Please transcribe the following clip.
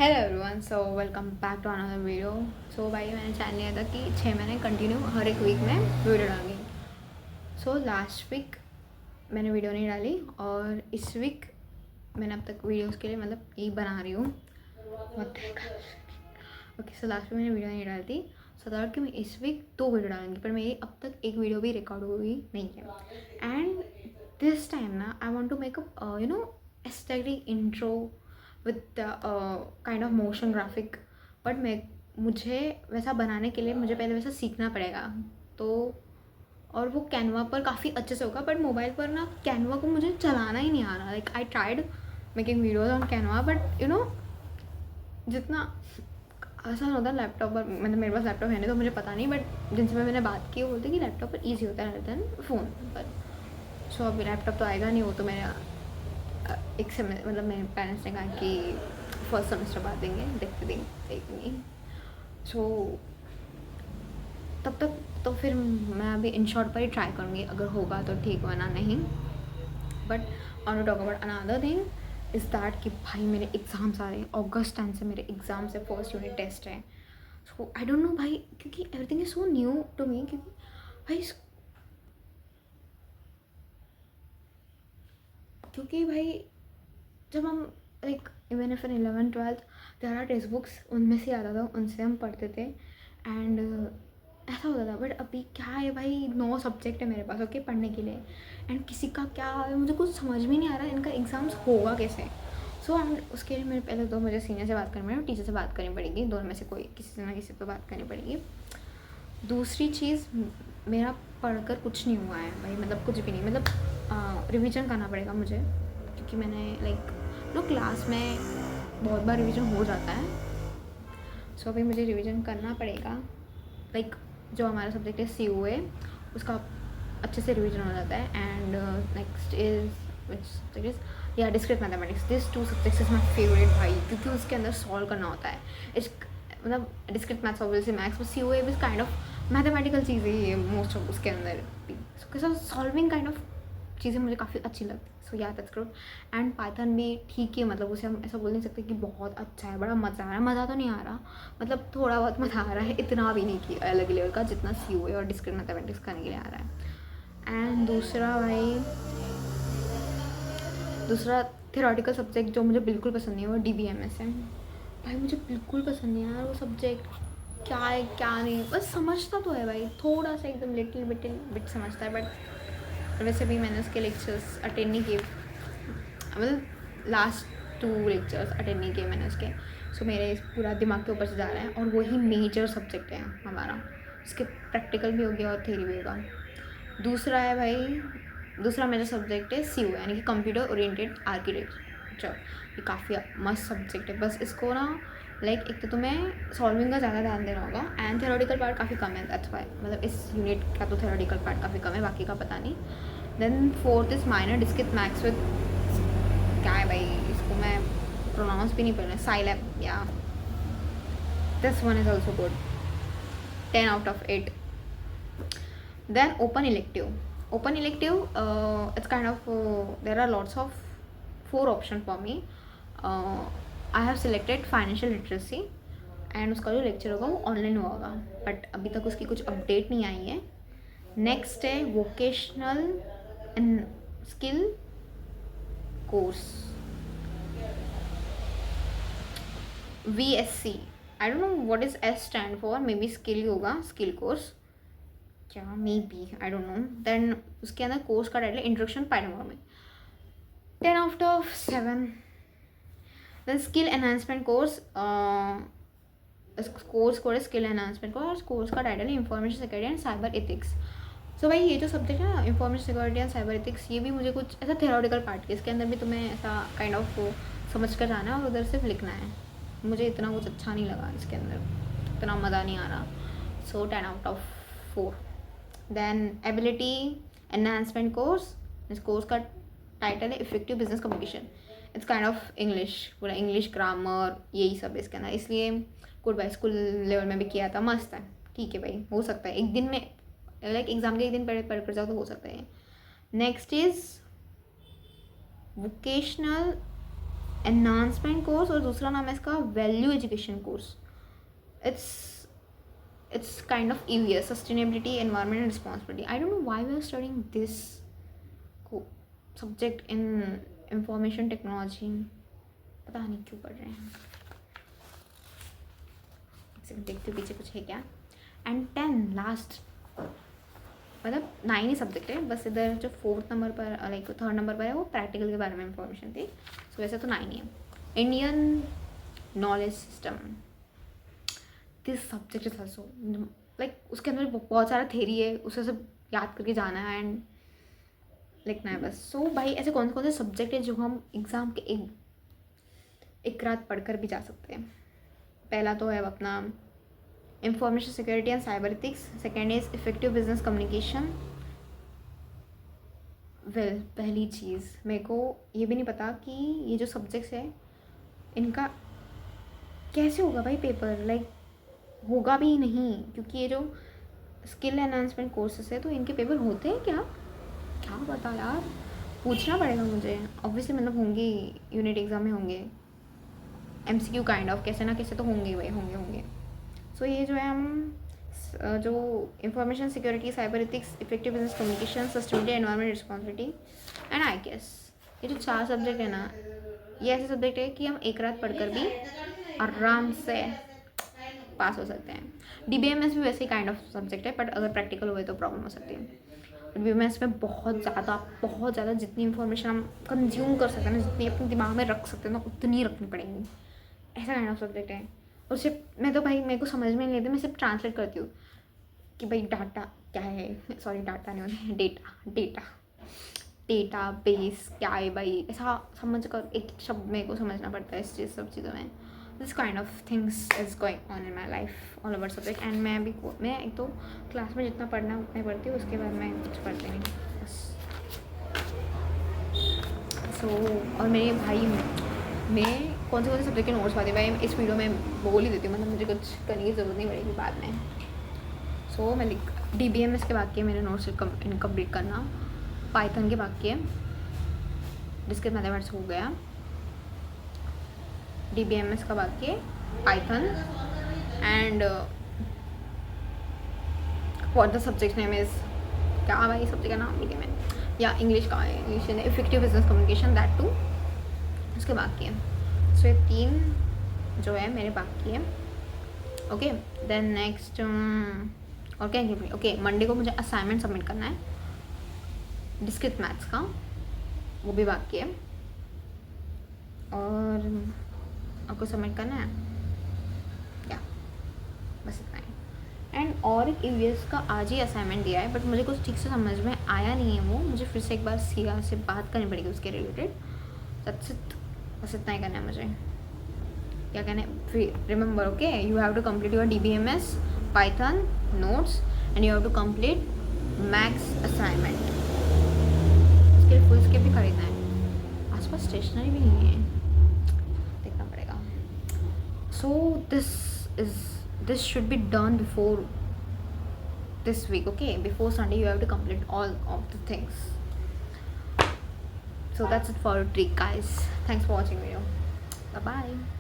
Hello everyone, so welcome back to another video. So भाई मैंने channel लिया था कि 6 महीने कंटिन्यू हर एक वीक में वीडियो डालूंगी। सो लास्ट वीक मैंने वीडियो नहीं डाली और इस वीक मैंने अब तक वीडियोस के लिए मतलब एक बना रही हूँ। ओके, सो लास्ट वीक मैंने वीडियो नहीं डाली थी। सो थॉट कि मैं इस वीक 2 वीडियो डालूंगी, पर मेरी अब तक एक वीडियो भी रिकॉर्ड हुई नहीं है। एंड दिस टाइम ना I want to make up aesthetic intro with kind of motion graphic. But मुझे वैसा बनाने के लिए मुझे पहले वैसा सीखना पड़ेगा। तो और वो कैनवा पर काफ़ी अच्छे से होगा, बट मोबाइल पर ना कैनवा को मुझे चलाना ही नहीं आ रहा। Like I tried making videos on Canva, but जितना आसान होता है लैपटॉप पर, मतलब मेरे पास लैपटॉप है नहीं तो मुझे पता नहीं, बट जिनसे मैंने बात की वो बोलते कि लैपटॉप पर ईजी होता है देन फ़ोन पर। सो अभी लैपटॉप तो आएगा नहीं, वो तो मेरा एक सेमेस्टर, मतलब मेरे पेरेंट्स ने कहा कि फर्स्ट सेमेस्टर बाद देंगे, देखते देखेंगे। सो तब तक तो फिर मैं अभी इन शॉर्ट पर ही ट्राई करूँगी, अगर होगा तो ठीक, वरना नहीं। But I want to talk about another thing is that कि भाई मेरे एग्ज़ाम्स आ रहे हैं अगस्त 10 से, मेरे एग्ज़ाम्स है, फर्स्ट यूनिट टेस्ट है। सो आई डोंट नो भाई, क्योंकि everything is so new to me. क्योंकि भाई जब हम like even if in 11th 12th there are text books, उनमें से आता था, उनसे हम पढ़ते थे एंड ऐसा होता था। बट अभी क्या है भाई, 9 सब्जेक्ट है मेरे पास ओके पढ़ने के लिए, एंड किसी का क्या है मुझे कुछ समझ में नहीं आ रहा है, इनका एग्ज़ाम्स होगा कैसे। सो उसके लिए मेरे पहले तो मुझे सीनियर से बात करनी पड़ेगी, टीचर से बात करनी पड़ेगी, दोनों में से कोई किसी से ना किसी पे बात करनी पड़ेगी। दूसरी चीज़, मेरा पढ़कर कुछ नहीं हुआ है भाई, मतलब कुछ भी नहीं, मतलब रिवीजन करना पड़ेगा मुझे, क्योंकि मैंने लाइक क्लास में बहुत बार रिवीजन हो जाता है। सो अभी मुझे रिवीजन करना पड़ेगा। लाइक जो हमारा सब्जेक्ट है COA, उसका अच्छे से रिवीजन हो जाता है। एंड नेक्स्ट इज या discrete mathematics. This 2 subjects is my favourite भाई, क्योंकि उसके अंदर सॉल्व करना होता है। इस मतलब discrete maths obviously maths, but COA भी काइंड ऑफ मैथमेटिकल चीज़ें ही है मोस्ट ऑफ उसके अंदर भी। सो सॉल्विंग काइंड ऑफ चीज़ें मुझे काफ़ी अच्छी लगती है। सो या दैट्स गुड। एंड पाइथन भी ठीक है, मतलब उसे हम ऐसा बोल नहीं सकते कि बहुत अच्छा है, बड़ा मज़ा आ रहा है। मज़ा तो नहीं आ रहा, मतलब थोड़ा बहुत मज़ा आ रहा है, इतना भी नहीं कि अलग लेवल का जितना COA और डिस्क्रीट मैथमेटिक्स करने के लिए आ रहा है। एंड दूसरा थ्योरेटिकल सब्जेक्ट जो मुझे बिल्कुल पसंद नहीं है वो DBMS है। भाई मुझे बिल्कुल पसंद नहीं है यार वो सब्जेक्ट, क्या है क्या नहीं, बस समझता तो है भाई, थोड़ा सा एकदम लिटिल बिट समझता है। बट वैसे भी मैंने उसके लेक्चर्स अटेंड नहीं किए, मतलब लास्ट 2 लेक्चर्स अटेंड नहीं किए मैंने उसके। सो मेरे पूरा दिमाग के ऊपर से जा रहा है, और वही मेजर सब्जेक्ट है हमारा। उसके प्रैक्टिकल भी हो गया और थ्योरी भी होगा। दूसरा है भाई, दूसरा मेरा सब्जेक्ट है COA, यानी कि कंप्यूटर ओरिएंटेड आर्किटेक्चर। ये काफ़ी मस्त सब्जेक्ट है, बस इसको ना लाइक एक तो तुम्हें सॉल्विंग का ज़्यादा ध्यान देना होगा, एंड थ्योरेटिकल पार्ट काफ़ी कम है, दैट्स वाई, मतलब इस यूनिट का तो थ्योरेटिकल पार्ट काफ़ी कम है, बाकी का पता नहीं। Then fourth is minor discrete maths with, क्या है भाई इसको मैं प्रोनाउंस भी नहीं पढ़ रहा, साइलैब, या this one is also good, 10 out of 8। Then open elective, it's kind of there are lots of 4 options for me. I have selected financial literacy, and उसका जो लेक्चर होगा वो ऑनलाइन होगा, बट अभी तक उसकी कुछ अपडेट नहीं आई है। नेक्स्ट है vocational and skill course, VSC। I don't know what is S stand for, maybe skill ही होगा, स्किल कोर्स, क्या maybe, I don't know. Then उसके अंदर कोर्स का टाइटल इंट्रोडक्शन पाइथन में, 10 out of 7। Then skill enhancement course, course code है skill enhancement course, course का title है information security and cyber ethics. So भाई ये जो सब्जेक्ट है ना, information security and cyber ethics, ये भी मुझे कुछ ऐसा थ्योरेटिकल पार्ट है, इसके अंदर भी तुम्हें ऐसा काइंड ऑफ समझ कर जाना है और उधर सिर्फ लिखना है। मुझे इतना कुछ अच्छा नहीं लगा इसके अंदर, इतना मज़ा नहीं आ रहा। So 10 out of 4। Then ability enhancement course, इस कोर्स का टाइटल है effective business communication. It's kind of English, पूरा इंग्लिश ग्रामर यही सब है इसके अंदर, इसलिए गुड बाय स्कूल लेवल में भी किया था, मस्त है, ठीक है भाई, हो सकता है एक दिन में, लाइक एग्जाम के एक दिन पढ़ कर जाओ तो हो सकता है। Next is vocational enhancement course और दूसरा नाम है इसका value education course. It's kind of EVS, sustainability, environment and responsibility. I don't know why we are studying this subject in information technology. पता नहीं क्यों पढ़ रहे हैं. देखते पीछे कुछ है क्या. एंड 10 लास्ट, मतलब 9 ही सब्जेक्ट है बस. इधर जो 4th नंबर पर लाइक 3rd नंबर पर है वो प्रैक्टिकल के बारे में इंफॉर्मेशन थी. सो वैसे तो 9 ही है. Indian knowledge system, this subject is also like उसके अंदर बहुत सारा थेरी है, उसे सब याद करके जाना है एंड लिखना है बस. सो भाई ऐसे कौन से सब्जेक्ट हैं जो हम एग्ज़ाम के एक रात पढ़कर भी जा सकते हैं. पहला तो है अपना information security and cyber ethics. Second is effective business communication. Well पहली चीज़ मेरे को ये भी नहीं पता कि ये जो सब्जेक्ट्स है इनका कैसे होगा भाई पेपर. लाइक होगा भी नहीं, क्योंकि ये जो स्किल एनहांसमेंट कोर्सेस है तो इनके पेपर होते हैं क्या पता यार, पूछना पड़ेगा मुझे. ऑब्वियसली मतलब होंगे, यूनिट एग्ज़ाम में होंगे, MCQ काइंड ऑफ कैसे ना कैसे तो होंगे भाई, होंगे. सो ये जो है हम जो information security, cyber ethics, effective business communication, sustainability, environment, responsibility and I guess ये जो 4 सब्जेक्ट है ना, ये ऐसे सब्जेक्ट है कि हम एक रात पढ़कर भी आराम से पास हो सकते हैं. DBMS भी वैसे ही काइंड ऑफ सब्जेक्ट है, बट अगर प्रैक्टिकल हुए तो प्रॉब्लम हो सकती है. DBMS में बहुत ज़्यादा जितनी इन्फॉर्मेशन हम कंज्यूम कर सकते हैं ना, जितनी अपने दिमाग में रख सकते हैं ना, उतनी रखनी पड़ेगी. ऐसा काइंड ऑफ सब्जेक्ट है. और सिर्फ मैं तो भाई मेरे को समझ में नहीं आता, मैं सिर्फ ट्रांसलेट करती हूँ कि भाई डाटा क्या है. सॉरी डाटा नहीं होता, डेटा बेस क्या है भाई, ऐसा समझ कर एक शब्द मेरे को समझना पड़ता है. इस सब चीज़ों में this kind of things is going on in my life all over subject. And मैं एक तो क्लास में जितना पढ़ना है उतना ही पढ़ती हूँ, उसके बाद मैं कुछ पढ़ती नहीं बस. सो और मेरे भाई मैं कौन से सब्जेक्ट के नोट्स पाती भाई इस वीडियो में बोल ही देती हूँ, मतलब मुझे कुछ करने की ज़रूरत नहीं पड़ेगी बाद में. सो मैं DBMS के बाकी है मेरे नोट्स इनकम्प्लीट करना. पाइथन के बाकी है, डिस्क्रिट मैथमेटिक्स हो गया. DBMS का बाकी है, Python and what the subject name is, क्या भाई सब्जेक्ट का नाम लिखे मैं, या इंग्लिश का है, इंग्लिश है effective business communication, that too उसके बाकी है. सो ये 3 जो है मेरे बाकी है. ओके देन नेक्स्ट और क्या है. ओके मंडे को मुझे असाइनमेंट सबमिट करना है डिस्क्रिट मैथ्स का, वो भी बाकी है. और आपको सबमिट करना है क्या, बस इतना ही. एंड और एक EVS का आज ही असाइनमेंट दिया है, बट मुझे कुछ ठीक से समझ में आया नहीं है वो, मुझे फिर से एक बार सीधा से बात करनी पड़ेगी उसके रिलेटेड. दैट्स इट, बस इतना ही करना है मुझे. क्या कहना है, remember okay, you have to complete your DBMS, Python notes and you have to complete maths assignment. उसके लिए फुल स्केप भी खरीदना है, आसपास स्टेशनरी भी नहीं है, देखना पड़ेगा. सो this should be done before this week, okay? Before Sunday you have to complete all of the things. So that's it for the trick guys. Thanks for watching video. Bye bye.